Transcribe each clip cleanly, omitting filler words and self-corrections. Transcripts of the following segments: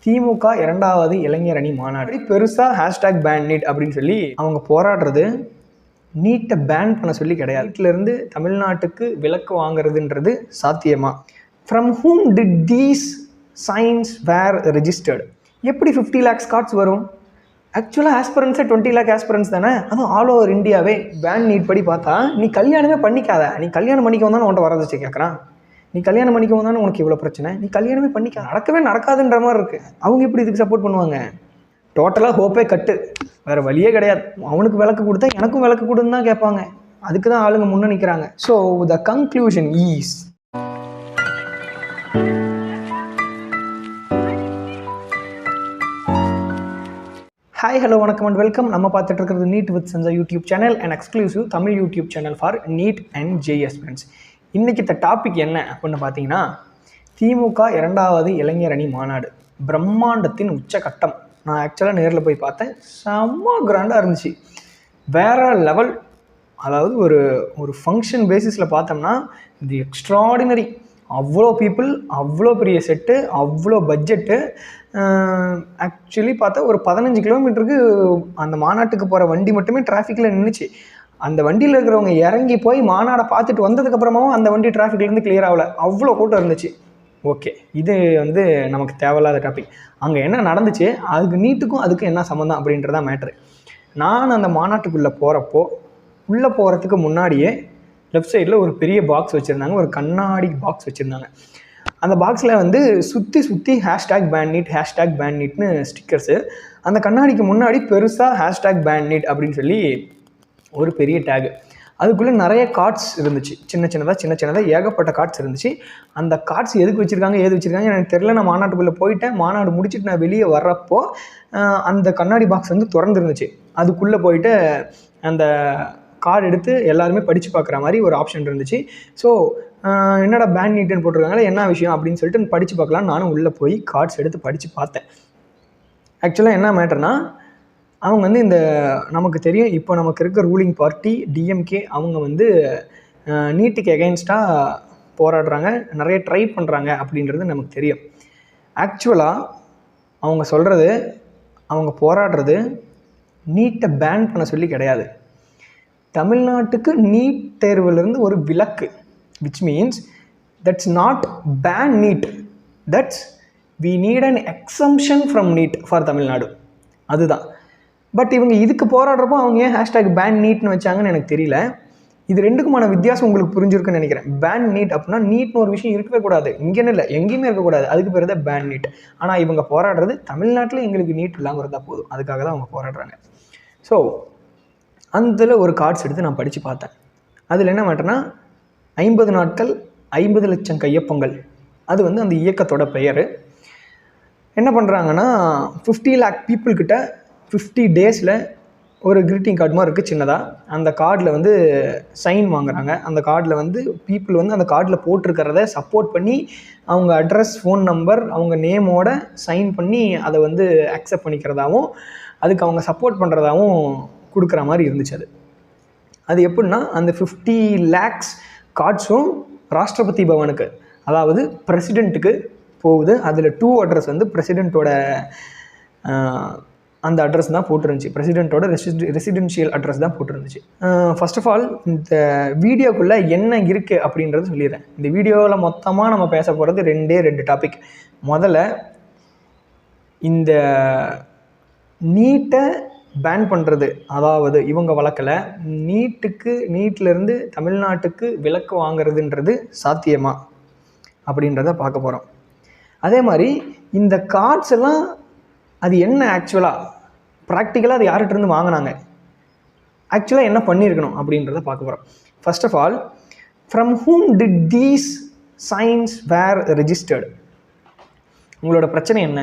திமுக 2வது இளைஞர் அணி மாநாடு பெருசாக ஹேஷ்டாக் பேன் நீட் அப்படின்னு சொல்லி அவங்க போராடுறது நீட்டை பேன் பண்ண சொல்லி கிடையாது. நீட்லேருந்து தமிழ்நாட்டுக்கு விலக்கு வாங்குறதுன்றது சாத்தியமா? From whom did these signs were registered? எப்படி 50 lakhs கார்ட்ஸ் வரும்? ஆக்சுவலாக ஆஸ்பிரன்ஸே 20 lakh ஆஸ்பிரன்ஸ் தானே, அதுவும் ஆல் ஓவர் இந்தியாவே. பேன் நீட் படி பார்த்தா நீ கல்யாணமே பண்ணிக்காத, நீ கல்யாணம் பண்ணிக்க வந்தானே உன்ட்ட வர வச்சு கேட்குறான். நீ கல்யாணம் பண்ணிக்க வந்தானே உனக்கு இவ்வளோ பிரச்சனை, நீ கல்யாணமே பண்ணிக்க நடக்கவே நடக்காதுன்ற மாதிரி இருக்குது. அவங்க எப்படி இதுக்கு சப்போர்ட் பண்ணுவாங்க? டோட்டலாக ஹோப்பே கட்டு, வேறு வழியே கிடையாது. அவனுக்கு விளக்கு கொடுத்தா எனக்கும் விளக்கு கொடுன்னு தான் கேட்பாங்க. அதுக்கு தான் ஆளுங்க முன்னே நிற்கிறாங்க. So the conclusion is hi hello வணக்கம் அண்ட் வெல்கம். நம்ம பார்த்துட்டு இருக்கிறது NEET with Sanjay YouTube channel and exclusive Tamil YouTube channel for NEET and JEE aspirants. இன்றைக்கி இந்த டாபிக் என்ன அப்படின்னு பார்த்தீங்கன்னா, திமுக 2வது இளைஞர் அணி மாநாடு பிரம்மாண்டத்தின் உச்சகட்டம். நான் ஆக்சுவலாக நேரில் போய் பார்த்தேன், செம்ம கிராண்டாக இருந்துச்சு, வேற லெவல். அதாவது ஒரு ஃபங்க்ஷன் பேசிஸில் பார்த்தோம்னா இது எக்ஸ்ட்ராடினரி. அவ்வளோ பீப்புள், அவ்வளோ பெரிய செட்டு, அவ்வளோ பட்ஜெட்டு. ஆக்சுவலி பார்த்தா ஒரு 15 கிலோமீட்டருக்கு அந்த மாநாட்டுக்கு போகிற வண்டி மட்டுமே டிராஃபிக்கில் நின்றுச்சு. அந்த வண்டியில் இருக்கிறவங்க இறங்கி போய் மாநாடை பார்த்துட்டு வந்ததுக்கப்புறமாவும் அந்த வண்டி டிராஃபிக்லேருந்து கிளியர் ஆகலை, அவ்வளோ கூட்டம் இருந்துச்சு. ஓகே, இது நமக்கு தேவையில்லாத டாபிக். அங்கே என்ன நடந்துச்சு, அதுக்கு நீட்டுக்கும் அதுக்கும் என்ன சம்மந்தம் அப்படின்றதான் மேட்ரு. நான் அந்த மாநாட்டுக்குள்ளே போகிறப்போ, உள்ளே போகிறதுக்கு முன்னாடியே லெஃப்ட் சைடில் ஒரு பெரிய பாக்ஸ் வச்சுருந்தாங்க, ஒரு கண்ணாடி பாக்ஸ் வச்சுருந்தாங்க. அந்த பாக்ஸில் சுற்றி hashtag ban NEET, hashtag ban நீட்னு ஸ்டிக்கர்ஸு. அந்த கண்ணாடிக்கு முன்னாடி பெருசாக ஹேஷ்டாக் பேன் நீட் அப்படின்னு சொல்லி ஒரு பெரிய டேகு. அதுக்குள்ளே நிறைய கார்ட்ஸ் இருந்துச்சு, சின்ன சின்னதாக ஏகப்பட்ட கார்ட்ஸ் இருந்துச்சு. அந்த கார்ட்ஸ் எதுக்கு வச்சுருக்காங்க, ஏது வச்சுருக்காங்க எனக்கு தெரியல. நான் மாநாட்டுக்குள்ளே போயிட்டேன். மாநாடு முடிச்சுட்டு நான் வெளியே வர்றப்போ அந்த கண்ணாடி பாக்ஸ் திறந்துருந்துச்சு. அதுக்குள்ளே போயிட்டு அந்த கார்டு எடுத்து எல்லாருமே படித்து பார்க்குற மாதிரி ஒரு ஆப்ஷன் இருந்துச்சு. ஸோ என்னடா பேன் நீட்டுன்னு போட்டிருக்காங்களே, என்ன விஷயம் அப்படின்னு சொல்லிட்டு படித்து பார்க்கலான்னு நானும் உள்ளே போய் கார்ட்ஸ் எடுத்து படித்து பார்த்தேன். ஆக்சுவலாக என்ன மேட்டர்னா, அவங்க இந்த நமக்கு தெரியும், இப்போ நமக்கு இருக்க ரூலிங் பார்ட்டி டிஎம்கே, அவங்க நீட்டுக்கு எகெயின்ஸ்டாக போராடுறாங்க, நிறைய ட்ரை பண்ணுறாங்க அப்படின்றது நமக்கு தெரியும். ஆக்சுவலாக அவங்க சொல்கிறது, அவங்க போராடுறது நீட்டை பேன் பண்ண சொல்லி கிடையாது. தமிழ்நாட்டுக்கு நீட் தேர்விலிருந்து ஒரு விலக்கு, which means that's not ban NEET, that's we need an exemption from NEET for Tamil Nadu, அதுதான். பட் இவங்க இதுக்கு போராடுறப்போ அவங்க ஏன் ஹேஷ்டாக் பேன் நீட்னு வச்சாங்கன்னு எனக்கு தெரியல. இது ரெண்டுக்குமான வித்தியாசம் உங்களுக்கு புரிஞ்சிருக்குன்னு நினைக்கிறேன். பேன் நீட் அப்படின்னா நீட்னு ஒரு விஷயம் இருக்கவே கூடாது, இங்கேன்னு இல்லை எங்கேயுமே இருக்கக்கூடாது, அதுக்கு பேர் தான் பேன் நீட். ஆனால் இவங்க போராடுறது தமிழ்நாட்டில் எங்களுக்கு நீட் இல்லாமல் இருந்தால் போதும், அதுக்காக தான் அவங்க போராடுறாங்க. ஸோ அதில் ஒரு கார்ட்ஸ் எடுத்து நான் படித்து பார்த்தேன். அதில் என்ன மேட்டர்னா, 50 நாட்கள் 50 லட்சம் கையொப்பங்கள், அது அந்த இயக்கத்தோட பெயர். என்ன பண்ணுறாங்கன்னா, 50 lakh பீப்புள்கிட்ட 50 days ஒரு கிரீட்டிங் கார்டு மாதிரி இருக்குது சின்னதாக. அந்த கார்டில் சைன் வாங்குறாங்க. அந்த கார்டில் பீப்புள் அந்த கார்டில் போட்டிருக்கிறத சப்போர்ட் பண்ணி அவங்க அட்ரஸ், ஃபோன் நம்பர், அவங்க நேமோட சைன் பண்ணி அதை அக்செப்ட் பண்ணிக்கிறதாகவும் அதுக்கு அவங்க சப்போர்ட் பண்ணுறதாகவும் கொடுக்குற மாதிரி இருந்துச்சு. அது எப்படின்னா, அந்த 50 lakhs கார்ட்ஸும் ராஷ்டிரபதி பவனுக்கு, அதாவது பிரசிடெண்ட்டுக்கு போகுது. அதில் 2 அட்ரஸ் பிரசிடெண்ட்டோட அந்த அட்ரஸ் தான் போட்டுருந்துச்சு, பிரசிடெண்ட்டோட ரெசிடென்ஷியல் அட்ரஸ் தான் போட்டுருந்துச்சு. ஃபர்ஸ்ட் ஆஃப் ஆல் இந்த வீடியோக்குள்ளே என்ன இருக்குது அப்படின்றத சொல்லிடுறேன். இந்த வீடியோவில் மொத்தமாக நம்ம பேச போகிறது 2 டாபிக். முதல்ல இந்த நீட்டை பேன் பண்ணுறது, அதாவது இவங்க வழக்கில் நீட்லேருந்து தமிழ்நாட்டுக்கு விலக்கு வாங்கிறதுன்றது சாத்தியமா அப்படின்றத பார்க்க போகிறோம். அதே மாதிரி இந்த கார்ட்ஸ் எல்லாம் அது என்ன, ஆக்சுவலாக ப்ராக்டிக்கலாக அது யார்கிட்டருந்து வாங்கினாங்க, ஆக்சுவலாக என்ன பண்ணியிருக்கணும் அப்படின்றத பார்க்க போகிறோம். First of all, from whom did these signs were registered? உங்களோட பிரச்சனை என்ன?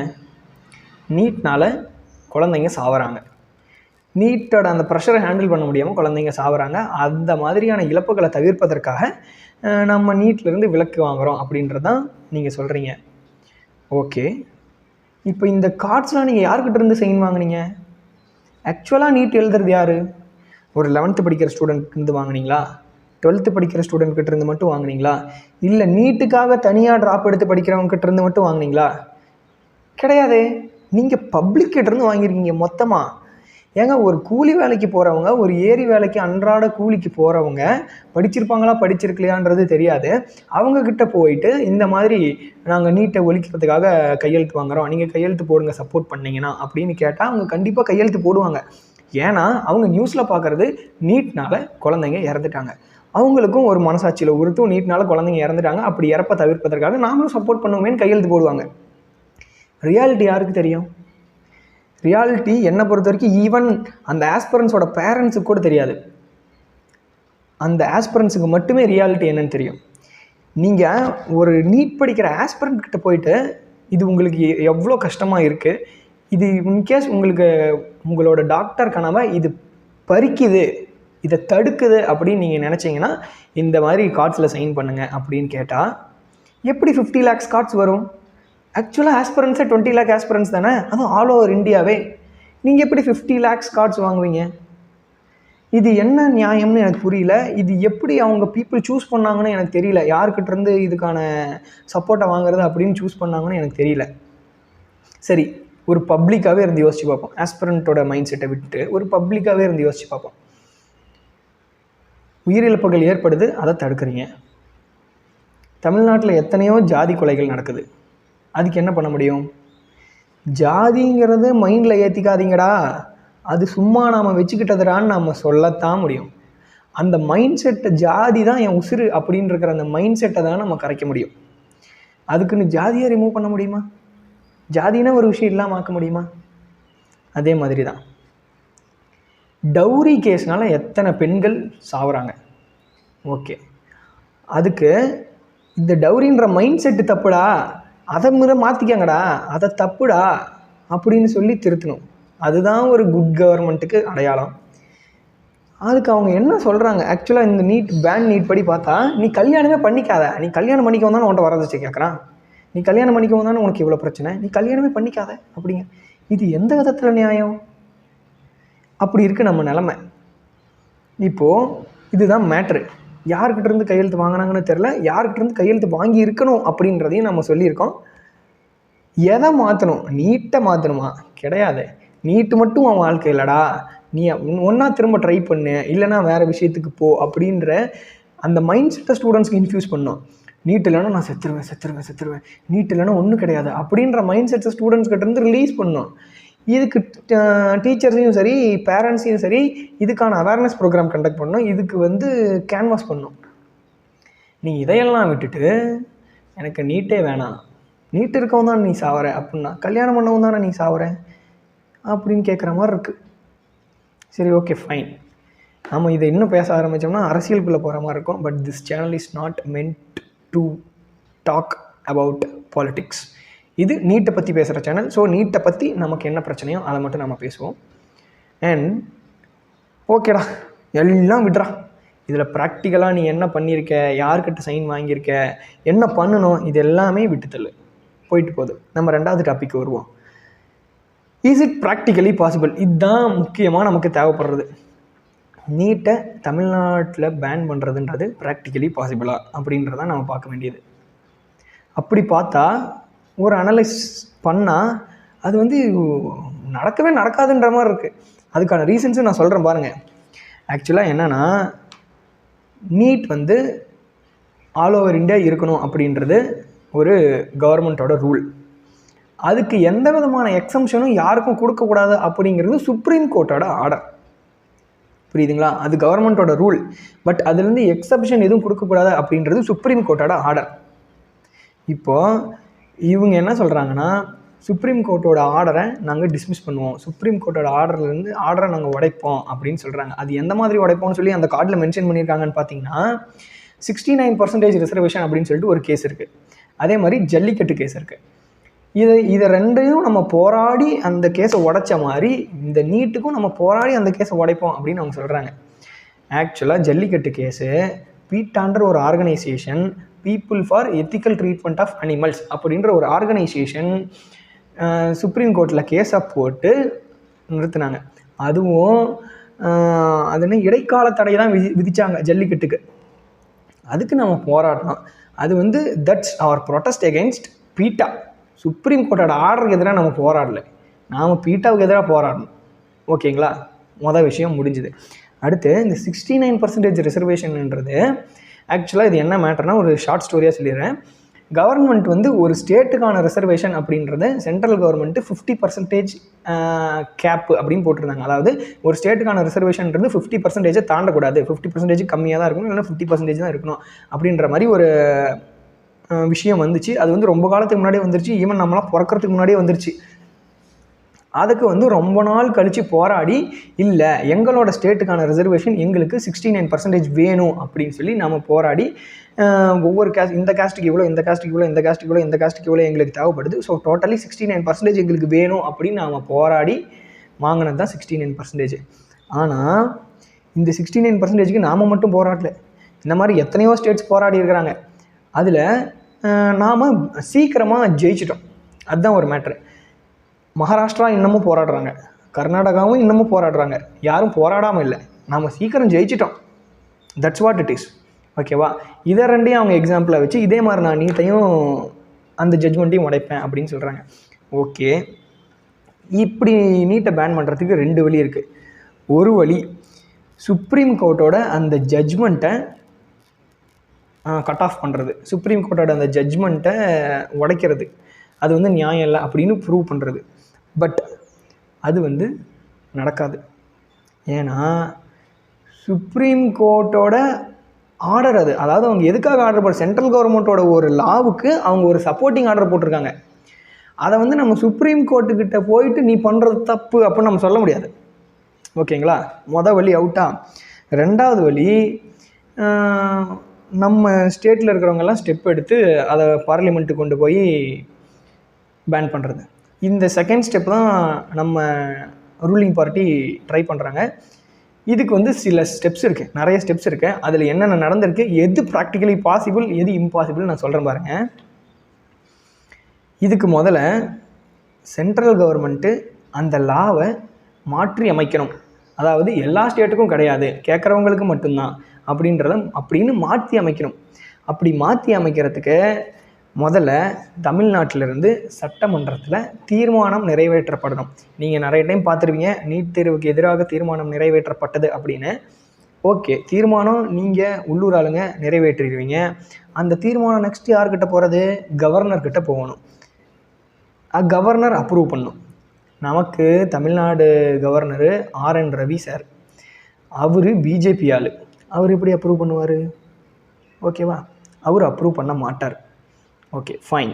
நீட்னால் குழந்தைங்க சாவறாங்க, நீட்டோட அந்த ப்ரெஷரை ஹேண்டில் பண்ண முடியாமல் குழந்தைங்க சாவறாங்க. அந்த மாதிரியான இழப்புகளை தவிர்ப்பதற்காக நம்ம நீட்லேருந்து விலக்கு வாங்குகிறோம் அப்படின்றதான் நீங்கள் சொல்கிறீங்க. ஓகே, இப்போ இந்த கார்ட்ஸ்லாம் நீங்கள் யார்கிட்ட இருந்து சைன் வாங்கினீங்க? ஆக்சுவலாக நீட் எழுதுறது யார்? ஒரு 11th படிக்கிற ஸ்டூடெண்ட்கிட்ட வாங்கினீங்களா? 12th படிக்கிற ஸ்டூடெண்ட்கிட்ட இருந்து மட்டும் வாங்கினீங்களா? இல்லை நீட்டுக்காக தனியாக ட்ராப் எடுத்து படிக்கிறவங்ககிட்ட இருந்து மட்டும் வாங்கினீங்களா? கிடையாது. நீங்கள் பப்ளிக் கிட்டேருந்து வாங்கியிருக்கீங்க மொத்தமாக. ஏங்க ஒரு கூலி வேலைக்கு போகிறவங்க, ஒரு ஏரி வேலைக்கு அன்றாட கூலிக்கு போகிறவங்க படிச்சிருப்பாங்களா படிச்சிருக்கலையான்றது தெரியாது. அவங்கக்கிட்ட போயிட்டு இந்த மாதிரி நாங்கள் நீட்டை ஒழிக்கிறதுக்காக கையெழுத்து வாங்குகிறோம், நீங்கள் கையெழுத்து போடுங்க சப்போர்ட் பண்ணிங்கன்னா அப்படின்னு கேட்டால் அவங்க கண்டிப்பாக கையெழுத்து போடுவாங்க. ஏன்னா அவங்க நியூஸில் பார்க்குறது நீட்னால குழந்தைங்க இறந்துட்டாங்க. அவங்களுக்கும் ஒரு மனசாட்சியில் உறுத்தும், நீட்னால குழந்தைங்க இறந்துட்டாங்க, அப்படி இறப்பை தவிர்ப்பதற்காக நாமளும் சப்போர்ட் பண்ணுவோமேன்னு கையெழுத்து போடுவாங்க. ரியாலிட்டி யாருக்கு தெரியும்? ரியாலிட்டி என்னை பொறுத்த வரைக்கும் ஈவன் அந்த ஆஸ்பிரன்ஸோட பேரண்ட்ஸுக்கு கூட தெரியாது. அந்த ஆஸ்பிரன்ஸுக்கு மட்டுமே ரியாலிட்டி என்னன்னு தெரியும். நீங்கள் ஒரு நீட் படிக்கிற ஆஸ்பிரண்ட் கிட்ட போயிட்டு இது உங்களுக்கு எவ்வளோ கஷ்டமாக இருக்குது, இது இன்கேஸ் உங்களுக்கு உங்களோட டாக்டர் கனவை இது பறிக்குது, இதை தடுக்குது அப்படின்னு நீங்கள் நினச்சிங்கன்னா இந்த மாதிரி கார்ட்ஸில் சைன் பண்ணுங்கள் அப்படின்னு கேட்டால் எப்படி 50 lakhs கார்ட்ஸ் வரும்? ஆக்சுவலாக ஆஸ்பிரன்ஸே 20 lakh ஆஸ்பிரன்ஸ் தானே, அதுவும் ஆல் ஓவர் இந்தியாவே. நீங்கள் எப்படி 50 lakhs கார்ட்ஸ் வாங்குவீங்க? இது என்ன நியாயம்னு எனக்கு புரியல. இது எப்படி அவங்க பீப்புள் சூஸ் பண்ணாங்கன்னு எனக்கு தெரியல. யாருக்கிட்டேருந்து இதுக்கான சப்போர்ட்டை வாங்குறது அப்படின்னு சூஸ் பண்ணாங்கன்னு எனக்கு தெரியல. சரி, ஒரு பப்ளிக்காகவே இருந்து யோசிச்சு பார்ப்போம். ஆஸ்பிரண்ட்டோட மைண்ட் செட்டை விட்டுட்டு ஒரு பப்ளிக்காகவே இருந்து யோசிச்சு பார்ப்போம். உயிரிழப்புகள் ஏற்படுது, அதை தடுக்கிறீங்க. தமிழ்நாட்டில் எத்தனையோ ஜாதி கொலைகள் நடக்குது, அதுக்கு என்ன பண்ண முடியும்? ஜாதிங்கிறது மைண்டில் ஏற்றிக்காதீங்கடா, அது சும்மா நாம் வச்சுக்கிட்டதுடான்னு நம்ம சொல்லத்தான் முடியும். அந்த மைண்ட் செட்டை, ஜாதி தான் என் உசுறு அப்படின்னு இருக்கிற அந்த மைண்ட் செட்டை தான் நம்ம கரைக்க முடியும். அதுக்குன்னு ஜாதியை ரிமூவ் பண்ண முடியுமா? ஜாதினா ஒரு விஷயம் இல்லாமல் ஆக்க முடியுமா? அதே மாதிரி தான் டவுரி கேஸ்னால எத்தனை பெண்கள் சாவுறாங்க. ஓகே, அதுக்கு இந்த டவுரின்ற மைண்ட் செட்டு தப்புடா, அதை மாற்றிக்கங்கடா, அதை தப்புடா அப்படின்னு சொல்லி திருத்தணும். அதுதான் ஒரு குட் கவர்மெண்ட்டுக்கு அடையாளம். அதுக்கு அவங்க என்ன சொல்கிறாங்க? ஆக்சுவலாக இந்த நீட் படி பார்த்தா நீ கல்யாணமே பண்ணிக்காத, நீ கல்யாணம் பண்ணிக்கவும் தானே உன்ட்ட வரதட்சணை கேட்குறான், நீ கல்யாணம் பண்ணிக்கவும் தானே உனக்கு இவ்வளோ பிரச்சனை, நீ கல்யாணமே பண்ணிக்காத அப்படிங்க. இது எந்த விதத்தில் நியாயம்? அப்படி இருக்குது நம்ம நிலமை. இப்போது இதுதான் மேட்ரு. யார்கிட்டேருந்து கையெழுத்து வாங்கினாங்கன்னு தெரில, யார்கிட்டேருந்து கையெழுத்து வாங்கி இருக்கணும் அப்படின்றதையும் நம்ம சொல்லியிருக்கோம். எதை மாற்றணும்? நீட்டை மாற்றணுமா? கிடையாது. நீட்டு மட்டும் அவன் வாழ்க்கை இல்லைடா, நீ ஒன்றா திரும்ப ட்ரை பண்ணு, இல்லைனா வேறு விஷயத்துக்கு போ அப்படின்ற அந்த மைண்ட் செட்டை ஸ்டூடெண்ட்ஸ்க்கு இன்ஃப்யூஸ் பண்ணோம். நீட் இல்லைனா நான் செத்துருவேன், நீட் இல்லைனா ஒன்றும் கிடையாது அப்படின்ற மைண்ட் செட்டை ஸ்டூடெண்ட்ஸ் கிட்டேருந்து ரிலீஸ் பண்ணோம். இதுக்கு டீச்சர்ஸையும் சரி, பேரண்ட்ஸையும் சரி இதுக்கான அவேர்னஸ் ப்ரோக்ராம் கண்டக்ட் பண்ணோம். இதுக்கு கேன்வாஸ் பண்ணோம். நீ இதையெல்லாம் விட்டுட்டு எனக்கு நீட்டே வேணாம், நீட் இருக்கவும் தான் நீ சாவற அப்படின்னா கல்யாணம் பண்ணவும் தானே நீ சாவற அப்படின்னு கேட்குற மாதிரி இருக்குது. சரி, ஓகே, ஃபைன். நம்ம இதை இன்னும் பேச ஆரம்பித்தோம்னா அரசியலுக்குள்ளே போகிற மாதிரி இருக்கும். But this channel is not meant to talk about politics. இது நீட்டை பற்றி பேசுகிற சேனல். ஸோ நீட்டை பற்றி நமக்கு என்ன பிரச்சனையோ அதை மட்டும் நம்ம பேசுவோம். அண்ட் ஓகேடா, எல்லாம் விட்றா, இதில் ப்ராக்டிக்கலாக நீ என்ன பண்ணியிருக்க, யார்கிட்ட சைன் வாங்கியிருக்க, என்ன பண்ணணும், இது எல்லாமே விட்டுத்தள்ளு, போயிட்டு போகுது. நம்ம ரெண்டாவது டாபிக் வருவோம். Is it practically possible? இதுதான் முக்கியமாக நமக்கு தேவைப்படுறது. நீட்டை தமிழ்நாட்டில் பேன் பண்ணுறதுன்றது ப்ராக்டிக்கலி பாசிபிளா அப்படின்றதான் நம்ம பார்க்க வேண்டியது. அப்படி பார்த்தா ஒரு அனலைஸ் பண்ணால் அது நடக்கவே நடக்காதுன்ற மாதிரி இருக்குது. அதுக்கான ரீசன்ஸும் நான் சொல்கிறேன் பாருங்கள். ஆக்சுவலாக என்னென்னா, நீட் ஆல் ஓவர் இந்தியா இருக்கணும் அப்படின்றது ஒரு கவர்மெண்ட்டோட ரூல். அதுக்கு எந்த விதமான எக்ஸம்ஷனும் யாருக்கும் கொடுக்கக்கூடாது அப்படிங்கிறது சுப்ரீம் கோர்ட்டோட ஆர்டர். புரியுதுங்களா? அது கவர்மெண்ட்டோட ரூல். பட் அதுலேருந்து எக்ஸப்ஷன் எதுவும் கொடுக்கக்கூடாது அப்படின்றது சுப்ரீம் கோர்ட்டோட ஆர்டர். இப்போது இவங்க என்ன சொல்கிறாங்கன்னா, சுப்ரீம் கோர்ட்டோட ஆர்டரை நாங்கள் டிஸ்மிஸ் பண்ணுவோம், சுப்ரீம் கோர்ட்டோட ஆர்டரை நாங்கள் உடைப்போம் அப்படின்னு சொல்கிறாங்க. அது எந்த மாதிரி உடைப்போம்னு சொல்லி அந்த கார்டில் மென்ஷன் பண்ணியிருக்காங்கன்னு பார்த்தீங்கன்னா 69% ரிசர்வேஷன் அப்படின்னு சொல்லிட்டு ஒரு கேஸ் இருக்குது. அதே மாதிரி ஜல்லிக்கட்டு கேஸ் இருக்குது. இதை ரெண்டையும் நம்ம போராடி அந்த கேஸை உடைச்ச மாதிரி இந்த நீட்டுக்கும் நம்ம போராடி அந்த கேஸை உடைப்போம் அப்படின்னு அவங்க சொல்கிறாங்க. ஆக்சுவலாக ஜல்லிக்கட்டு கேஸு பீட்டான்ற ஒரு organization, people for ethical treatment of animals அப்படின்ற ஒரு ஆர்கனைசேஷன் சுப்ரீம் கோர்ட்டில் கேஸை போட்டு நிறுத்தினாங்க. அதுவும் அது இடைக்கால தடை தான் விதித்தாங்க ஜல்லிக்கட்டுக்கு. அதுக்கு நம்ம போராடணும். அது that's our protest against PETA. Supreme கோர்ட்டோட ஆர்டருக்கு எதிராக நம்ம போராடல, நாம் பீட்டாவுக்கு எதிராக போராடணும். ஓகேங்களா? மொதல் விஷயம் முடிஞ்சுது. அடுத்து இந்த 69% ரிசர்வேஷன்ன்றது ஆக்சுவலாக இது என்ன மேட்டர்னா, ஒரு ஷார்ட் ஸ்டோரியாக சொல்லிடுறேன். கவர்மெண்ட் வந்து ஒரு ஸ்டேட்டுக்கான ரிசர்வேஷன் அப்படின்றத சென்ட்ரல் கவர்மெண்ட்டு 50% கேப்பு அப்படின்னு போட்டிருந்தாங்க. அதாவது ஒரு ஸ்டேட்டுக்கான ரிசர்வேஷன்ன்றது 50% தாண்டக்கூடாது, 50% கம்மியாக தான் இருக்கணும், இல்லைன்னா 50% தான் இருக்கணும் அப்படின்ற மாதிரி ஒரு விஷயம் வந்துச்சு. அது வந்து ரொம்ப காலத்துக்கு முன்னாடியே வந்துருச்சு. ஈவன் நம்மளாம் பிறக்கிறதுக்கு முன்னாடியே வந்துருச்சு. அதுக்கு வந்து ரொம்ப நாள் கழித்து போராடி, இல்லை எங்களோட ஸ்டேட்டுக்கான ரிசர்வேஷன் எங்களுக்கு 69% வேணும் அப்படின்னு சொல்லி நம்ம போராடி, ஒவ்வொரு இந்த கேஸ்ட்டுக்கு இவ்வளோ, இந்த கேஸ்ட்டுக்கு இவ்வளோ, இந்த கேஸ்ட்டுக்கு இவ்வளோ, இந்த கேஸ்ட்டுக்கு இவ்வளோ எங்களுக்கு தேவைப்படுது, ஸோ டோட்டலி 69% எங்களுக்கு வேணும் அப்படின்னு நாம் போராடி வாங்கினது தான் 69%. ஆனால் இந்த 69%க்கு நாம் மட்டும் போராடல, இந்த மாதிரி எத்தனையோ ஸ்டேட்ஸ் போராடி இருக்கிறாங்க. அதில் நாம் சீக்கிரமாக ஜெயிச்சிட்டோம். அதுதான் ஒரு மேட்ரு. மகாராஷ்டிரா இன்னமும் போராடுறாங்க, கர்நாடகாவும் இன்னமும் போராடுறாங்க, யாரும் போராடாமல் இல்லை, நாம் சீக்கிரம் ஜெயிச்சிட்டோம். That's what it is. ஓகேவா? இதை ரெண்டையும் அவங்க எக்ஸாம்பிளாக வச்சு இதே மாதிரி நான் நீட்டையும் அந்த ஜட்ஜ்மெண்ட்டையும் உடைப்பேன் அப்படின்னு சொல்கிறாங்க. ஓகே, இப்படி நீட்டை பேன் பண்ணுறதுக்கு 2 வழி இருக்குது. ஒரு வழி சுப்ரீம் கோர்ட்டோட அந்த ஜட்ஜ்மெண்ட்டை கட் ஆஃப் பண்ணுறது, சுப்ரீம் கோர்ட்டோட அந்த ஜட்ஜ்மெண்ட்டை உடைக்கிறது, அது வந்து நியாயம் இல்லை அப்படின்னு ப்ரூவ் பண்ணுறது. பட் அது வந்து நடக்காது. ஏன்னா சுப்ரீம் கோர்ட்டோட ஆர்டர் அது, அதாவது அவங்க எதுக்காக ஆர்டர் போட, சென்ட்ரல் கவர்மெண்ட்டோட ஒரு லாவுக்கு அவங்க ஒரு சப்போர்ட்டிங் ஆர்டர் போட்டிருக்காங்க. அதை வந்து நம்ம சுப்ரீம் கோர்ட்டுக்கிட்ட போயிட்டு நீ பண்ணுறது தப்பு அப்படின்னு நம்ம சொல்ல முடியாது. ஓகேங்களா? மொதல் வழி அவுட்டா. 2வது வழி, நம்ம ஸ்டேட்டில் இருக்கிறவங்கெல்லாம் ஸ்டெப் எடுத்து அதை பார்லிமெண்ட்டுக்கு கொண்டு போய் பேன் பண்ணுறது. இந்த செகண்ட் ஸ்டெப் தான் நம்ம ரூலிங் பார்ட்டி ட்ரை பண்ணுறாங்க. இதுக்கு வந்து சில ஸ்டெப்ஸ் இருக்குது, நிறைய ஸ்டெப்ஸ் இருக்குது. அதில் என்னென்ன நடந்திருக்கு, எது ப்ராக்டிக்கலி பாசிபிள், எது இம்பாசிபிள் நான் சொல்கிறேன் பாருங்கள். இதுக்கு முதல்ல சென்ட்ரல் கவர்மெண்ட்டு அந்த லாவை மாற்றி அமைக்கணும். அதாவது எல்லா ஸ்டேட்டுக்கும் கிடையாது, கேட்குறவங்களுக்கு மட்டும்தான் அப்படின்னு மாற்றி அமைக்கணும். அப்படி மாற்றி அமைக்கிறதுக்கு முதல்ல தமிழ்நாட்டிலிருந்து சட்டமன்றத்தில் தீர்மானம் நிறைவேற்றப்படணும். நீங்கள் நிறைய டைம் பார்த்துருவீங்க, நீட் தேர்வுக்கு எதிராக தீர்மானம் நிறைவேற்றப்பட்டது அப்படின்னு. ஓகே, தீர்மானம் நீங்கள் உள்ளூர் ஆளுங்க நிறைவேற்றிடுவீங்க. அந்த தீர்மானம் நெக்ஸ்ட் யார்கிட்ட போகிறது? கவர்னர்கிட்ட போகணும். கவர்னர் அப்ரூவ் பண்ணும். நமக்கு Tamil Nadu governor RN Ravi sir, அவர் பிஜேபி ஆள், அவர் எப்படி அப்ரூவ் பண்ணுவார்? ஓகேவா? அவர் அப்ரூவ் பண்ண மாட்டார். Okay, fine.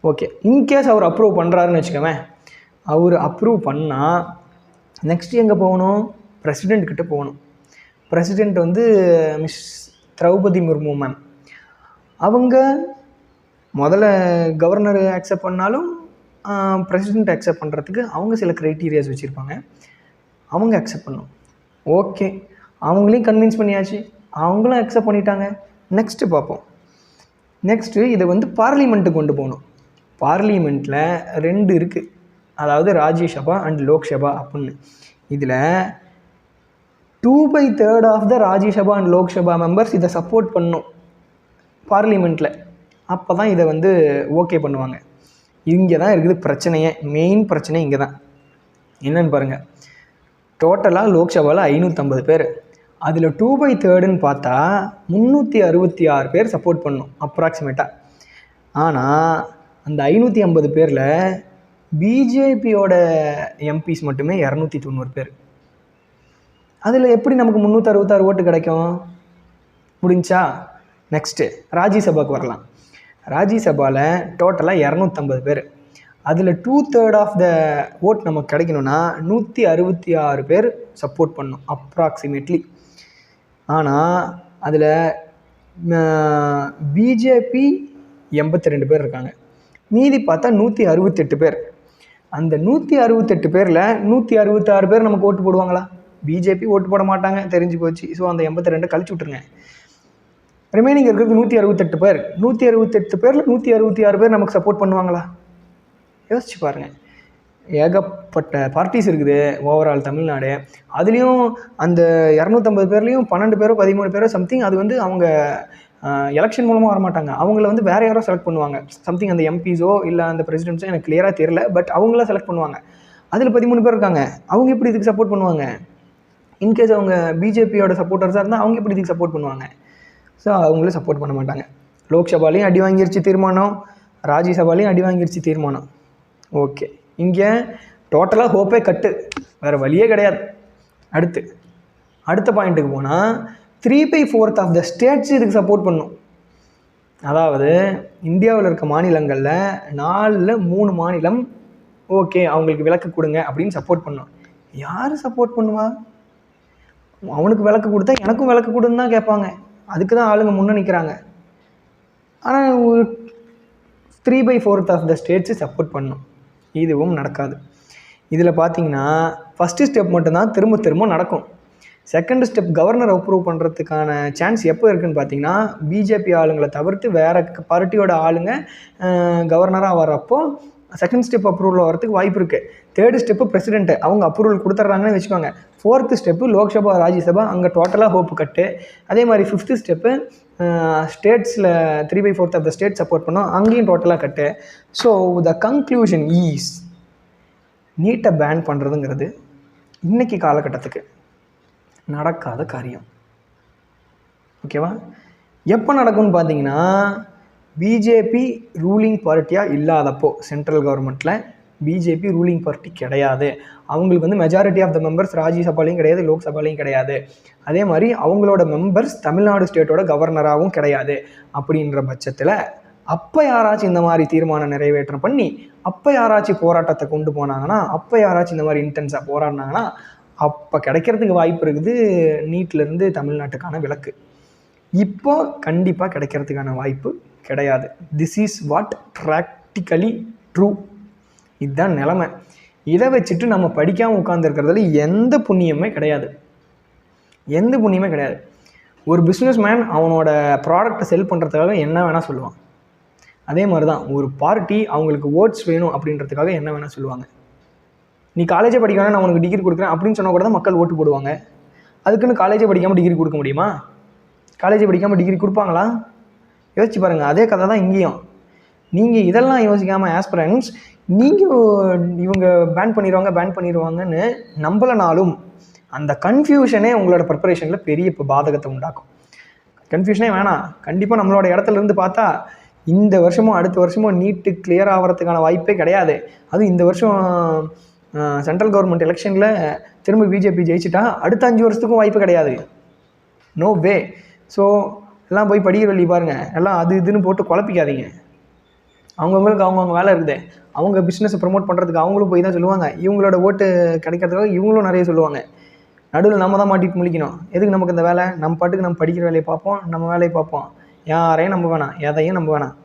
ஓகே, இன்கேஸ் அவர் அப்ரூவ் பண்ணுறாருன்னு வச்சுக்கோங்க, அவர் அப்ரூவ் பண்ணால் நெக்ஸ்ட் எங்கே போகணும்? பிரசிடெண்ட் கிட்ட போகணும். பிரசிடெண்ட் வந்து மிஸ் திரௌபதி முர்மு மேம். அவங்க முதல்ல கவர்னர் அக்செப்ட் பண்ணாலும் பிரசிடெண்ட் அக்செப்ட் பண்ணுறதுக்கு அவங்க சில க்ரைட்டீரியாஸ் வச்சுருப்பாங்க, அவங்க அக்செப்ட் பண்ணணும். ஓகே, அவங்களையும் கன்வின்ஸ் பண்ணியாச்சு, அவங்களும் அக்செப்ட் பண்ணிட்டாங்க. நெக்ஸ்ட்டு பார்ப்போம். நெக்ஸ்ட்டு இதை வந்து பார்லிமெண்ட்டுக்கு கொண்டு போகணும். பார்லிமெண்ட்டில் 2 இருக்குது, அதாவது ராஜ்யசபா அண்ட் லோக்சபா அப்படின்னு. இதில் 2/3 of the Rajya Sabha and Lok Sabha members இதை சப்போர்ட் பண்ணணும் பார்லிமெண்ட்டில். அப்போ தான் இதை வந்து ஓகே பண்ணுவாங்க. இங்கே தான் இருக்குது பிரச்சனையே, மெயின் பிரச்சனை இங்கே தான். என்னென்னு பாருங்கள், டோட்டலாக லோக்சபாவில் 550 பேர், அதில் 2/3ன்னு பார்த்தா 366 பேர் சப்போர்ட் பண்ணணும் அப்ராக்சிமேட்டாக. ஆனால் அந்த 550 பேரில் பிஜேபியோட எம்பிஸ் மட்டுமே 290 பேர். அதில் எப்படி நமக்கு 366 ஓட்டு கிடைக்கும்? முடிஞ்சா? நெக்ஸ்ட்டு ராஜ்யசபாவுக்கு வரலாம். ராஜ்யசபாவில் டோட்டலாக 250 பேர், அதில் 2/3 ஆஃப் த ஓட் நமக்கு கிடைக்கணும்னா 166 பேர் சப்போர்ட் பண்ணணும் அப்ராக்சிமேட்லி. ஆனால் அதில் பிஜேபி 82 பேர் இருக்காங்க, மீதி பார்த்தா 168 பேர். அந்த 168 பேரில் 166 பேர் நமக்கு ஓட்டு போடுவாங்களா? பிஜேபி ஓட்டு போட மாட்டாங்க, தெரிஞ்சு போச்சு. ஸோ அந்த 82 கழிச்சு விட்ருங்க. ரிமைனிங் இருக்கிறது 168 பேர். 168 பேரில் 166 பேர் நமக்கு சப்போர்ட் பண்ணுவாங்களா? யோசிச்சு பாருங்கள். ஏகப்பட்ட பார்ட்டிஸ் இருக்குது ஓவரால் தமிழ்நாடு. அதுலேயும் அந்த 250 பேர்லேயும் 12 பேரோ 13 பேரோ சம்திங் அது வந்து அவங்க எலெக்ஷன் மூலமாக வரமாட்டாங்க. அவங்கள வந்து வேறு யாரோ செலக்ட் பண்ணுவாங்க. சம்திங் அந்த எம்பிஸோ இல்லை அந்த பிரசிடென்ட்ஸோ எனக்கு கிளியராக தெரியல. பட் அவங்களாம் செலக்ட் பண்ணுவாங்க. அதில் 13 பேர் இருக்காங்க. அவங்க எப்படி இதுக்கு சப்போர்ட் பண்ணுவாங்க? இன்கேஸ் அவங்க பிஜேபியோட சப்போர்ட்டர்ஸாக இருந்தால் அவங்க எப்படி இதுக்கு சப்போர்ட் பண்ணுவாங்க? ஸோ அவங்களே சப்போர்ட் பண்ண மாட்டாங்க. லோக்சபாலையும் அடி வாங்கிருச்சு தீர்மானம், ராஜ்யசபாலையும் அடி வாங்கிருச்சு தீர்மானம். ஓகே, இங்கே டோட்டலாக ஹோப்பே கட்டு, வேறு வழியே கிடையாது. அடுத்த பாயிண்ட்டுக்கு போனால் 3/4 ஆஃப் த ஸ்டேட்ஸ் இதுக்கு சப்போர்ட் பண்ணும். அதாவது இந்தியாவில் இருக்க மாநிலங்களில் 4ல் 3 மாநிலம் ஓகே அவங்களுக்கு விலக்கு கொடுங்க அப்படின்னு சப்போர்ட் பண்ணும். யார் சப்போர்ட் பண்ணுவா? அவனுக்கு விலக்கு கொடுத்தா எனக்கும் விலக்கு கொடுன்னு தான் கேட்பாங்க. அதுக்கு தான் ஆளுங்க முன்னே நிற்கிறாங்க. ஆனால் 3/4 ஆஃப் த ஸ்டேட்ஸு சப்போர்ட் பண்ணும். இதுவும் நடக்காது. இதில் பார்த்தீங்கன்னா ஃபஸ்ட்டு ஸ்டெப் மட்டும்தான் திரும்ப திரும்ப நடக்கும். செகண்ட் ஸ்டெப் கவர்னர் அப்ரூவ் பண்ணுறதுக்கான சான்ஸ் எப்போ இருக்குதுன்னு பார்த்தீங்கன்னா, பிஜேபி ஆளுங்களை தவிர்த்து வேறு பார்ட்டியோட ஆளுங்க கவர்னராக வர்றப்போ செகண்ட் ஸ்டெப் அப்ரூவல் வரதுக்கு வாய்ப்பு இருக்குது. தேர்டு ஸ்டெப்பு பிரசிடென்ட்டு அவங்க அப்ரூவல் கொடுத்துட்றாங்கன்னு வச்சுக்கோங்க. ஃபோர்த்து ஸ்டெப்பு லோக்சபா ராஜ்யசபா, அங்கே டோட்டலாக ஹோப்பு கட்டு. அதே மாதிரி ஃபிஃப்த்து ஸ்டெப்பு ஸ்டேட்ஸில் 3/4 ஆஃப் த ஸ்டேட் சப்போர்ட் பண்ணோம், அங்கேயும் டோட்டலாக cut. So the conclusion is, நீட்டை பேன் பண்ணுறதுங்கிறது இன்றைக்கி காலகட்டத்துக்கு நடக்காத காரியம். ஓகேவா? எப்போ நடக்கும்னு பார்த்தீங்கன்னா, பிஜேபி ரூலிங் பார்ட்டியாக இல்லாதப்போ, சென்ட்ரல் கவர்மெண்ட்டில் பிஜேபி ரூலிங் பார்ட்டி கிடையாது, அவங்களுக்கு வந்து மெஜாரிட்டி ஆஃப் த மெம்பர்ஸ் ராஜ்யசபாலையும் கிடையாது, லோக்சபாலையும் கிடையாது. அதே மாதிரி அவங்களோட மெம்பர்ஸ் தமிழ்நாடு ஸ்டேட்டோட கவர்னராகவும் கிடையாது. அப்படின்ற பட்சத்தில் அப்போ யாராச்சும் இந்த மாதிரி தீர்மானம் நிறைவேற்றம் பண்ணி அப்போ யாராச்சும் போராட்டத்தை கொண்டு போனாங்கன்னா, அப்போ யாராச்சும் இந்த மாதிரி இன்டென்ஸாக போராடினாங்கன்னா, அப்போ கிடைக்கிறதுக்கு வாய்ப்பு இருக்குது நீட்லேருந்து தமிழ்நாட்டுக்கான விலக்கு. இப்போ கண்டிப்பாக கிடைக்கிறதுக்கான வாய்ப்பு கிடையாது. This is what practically true. இதுதான் நிலைமை. இதை வச்சுட்டு நம்ம படிக்காமல் உட்காந்துருக்கிறதுல எந்த புண்ணியமே கிடையாது. ஒரு பிஸ்னஸ் மேன் அவனோட ப்ராடக்டை செல் பண்ணுறதுக்காக என்ன வேணால் சொல்லுவான். அதே மாதிரி தான் ஒரு பார்ட்டி அவங்களுக்கு ஓட்ஸ் வேணும் அப்படின்றதுக்காக என்ன வேணால் சொல்லுவாங்க. நீ காலேஜே படிக்கணும், நான் உனக்கு டிகிரி கொடுக்குறேன் அப்படின்னு சொன்னால் கூட தான் மக்கள் ஓட்டு போடுவாங்க. அதுக்குன்னு காலேஜே படிக்காமல் டிகிரி கொடுக்க முடியுமா? காலேஜே படிக்காமல் டிகிரி கொடுப்பாங்களா? யோசிச்சு பாருங்கள். அதே கதை தான் இங்கேயும். நீங்கள் இதெல்லாம் யோசிக்காமல் ஆஸ்பிரன்ஸ் நீங்கள் இவங்க பேன் பண்ணிடுவாங்கன்னு நம்பலனாலும் அந்த கன்ஃபியூஷனே உங்களோட ப்ரிப்பரேஷனில் பெரிய இப்போ பாதகத்தை உண்டாக்கும். கன்ஃபியூஷனே வேணாம். கண்டிப்பாக நம்மளோட இடத்துலேருந்து பார்த்தா இந்த வருஷமோ அடுத்த வருஷமோ நீட்டு கிளியர் ஆகிறதுக்கான வாய்ப்பே கிடையாது. அதுவும் இந்த வருஷம் சென்ட்ரல் கவர்மெண்ட் எலெக்ஷனில் திரும்ப பிஜேபி ஜெயிச்சிட்டா அடுத்த 5 வருஷத்துக்கும் வாய்ப்பு கிடையாது. நோ வே. ஸோ எல்லாம் போய் படிக்கிற வழி பாருங்கள். எல்லாம் அது இதுன்னு போட்டு குழப்பிக்காதீங்க. அவங்கவுங்களுக்கு அவங்கவுங்க வேலை இருக்குது. அவங்க பிஸ்னஸை ப்ரமோட் பண்ணுறதுக்கு அவங்களும் போய் தான் சொல்லுவாங்க. இவங்களோட ஓட்டு கிடைக்கிறதுக்காக இவங்களும் நிறைய சொல்லுவாங்க. நடுவில் நம்ம தான் மாட்டிட்டு முழிக்கணும். எதுக்கு நமக்கு இந்த வேலை? நம்ம பாட்டுக்கு நம்ம படிக்கிற வேலையை பார்ப்போம், நம்ம வேலையை பார்ப்போம். யாரையும் நம்ப வேணாம், எதையும் நம்ப வேணாம்.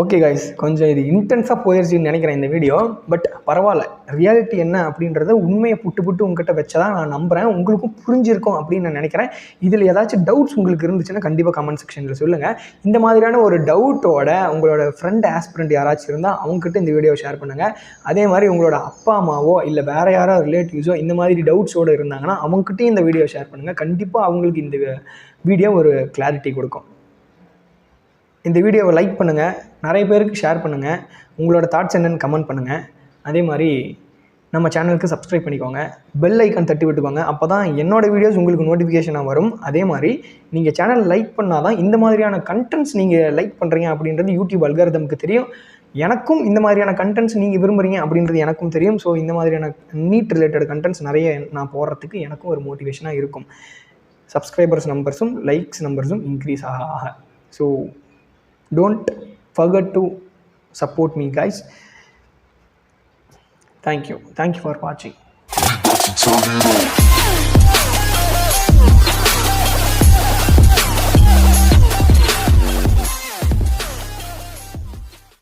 ஓகே கைஸ், கொஞ்சம் இது இன்டென்ஸாக போயிடுச்சுன்னு நினைக்கிறேன் இந்த வீடியோ. பட் பரவாயில்ல. ரியாலிட்டி என்ன அப்படின்றத உண்மையை புட்டு உங்ககிட்ட வச்சதான் நான் நம்புகிறேன். உங்களுக்கும் புரிஞ்சிருக்கும் அப்படின்னு நான் நினைக்கிறேன். இதில் ஏதாச்சும் டவுட்ஸ் உங்களுக்கு இருந்துச்சுன்னா கண்டிப்பாக கமெண்ட் செக்ஷனில் சொல்லுங்கள். இந்த மாதிரியான ஒரு டவுட்டோட உங்களோட ஃப்ரெண்ட் ஆஸ்பிரண்ட் யாராச்சும் இருந்தால் அவங்ககிட்ட இந்த வீடியோவை ஷேர் பண்ணுங்கள். அதே மாதிரி உங்களோட அப்பா அம்மாவோ இல்லை வேறு யாரோ ரிலேட்டிவ்ஸோ இந்த மாதிரி டவுட்ஸோடு இருந்தாங்கன்னா அவங்ககிட்டையும் இந்த வீடியோ ஷேர் பண்ணுங்கள். கண்டிப்பாக அவங்களுக்கு இந்த வீடியோ ஒரு கிளாரிட்டி கொடுக்கும். இந்த வீடியோவை லைக் பண்ணுங்கள், நிறைய பேருக்கு ஷேர் பண்ணுங்கள், உங்களோட தாட்ஸ் என்னென்னு கமெண்ட் பண்ணுங்கள். அதே மாதிரி நம்ம சேனலுக்கு சப்ஸ்கிரைப் பண்ணிக்கோங்க, பெல் ஐக்கான் தட்டி விட்டுக்கோங்க. அப்போ தான் என்னோடய வீடியோஸ் உங்களுக்கு நோட்டிஃபிகேஷனாக வரும். அதே மாதிரி நீங்கள் சேனல் லைக் பண்ணால் தான் இந்த மாதிரியான கண்டென்ட்ஸ் நீங்கள் லைக் பண்ணுறீங்க அப்படின்றது யூடியூப் அல்காரிதமுக்கு தெரியும். எனக்கும் இந்த மாதிரியான கண்டென்ட்ஸ் நீங்கள் விரும்புகிறீங்க அப்படின்றது எனக்கும் தெரியும். ஸோ இந்த மாதிரியான நீட் ரிலேட்டட் கண்டென்ட்ஸ் நிறைய நான் போடுறதுக்கு எனக்கும் ஒரு மோட்டிவேஷனாக இருக்கும். சப்ஸ்கிரைபர்ஸ் நம்பர்ஸும் லைக்ஸ் நம்பர்ஸும் இன்க்ரீஸ் ஆக. So don't forget to support me guys. Thank you for watching.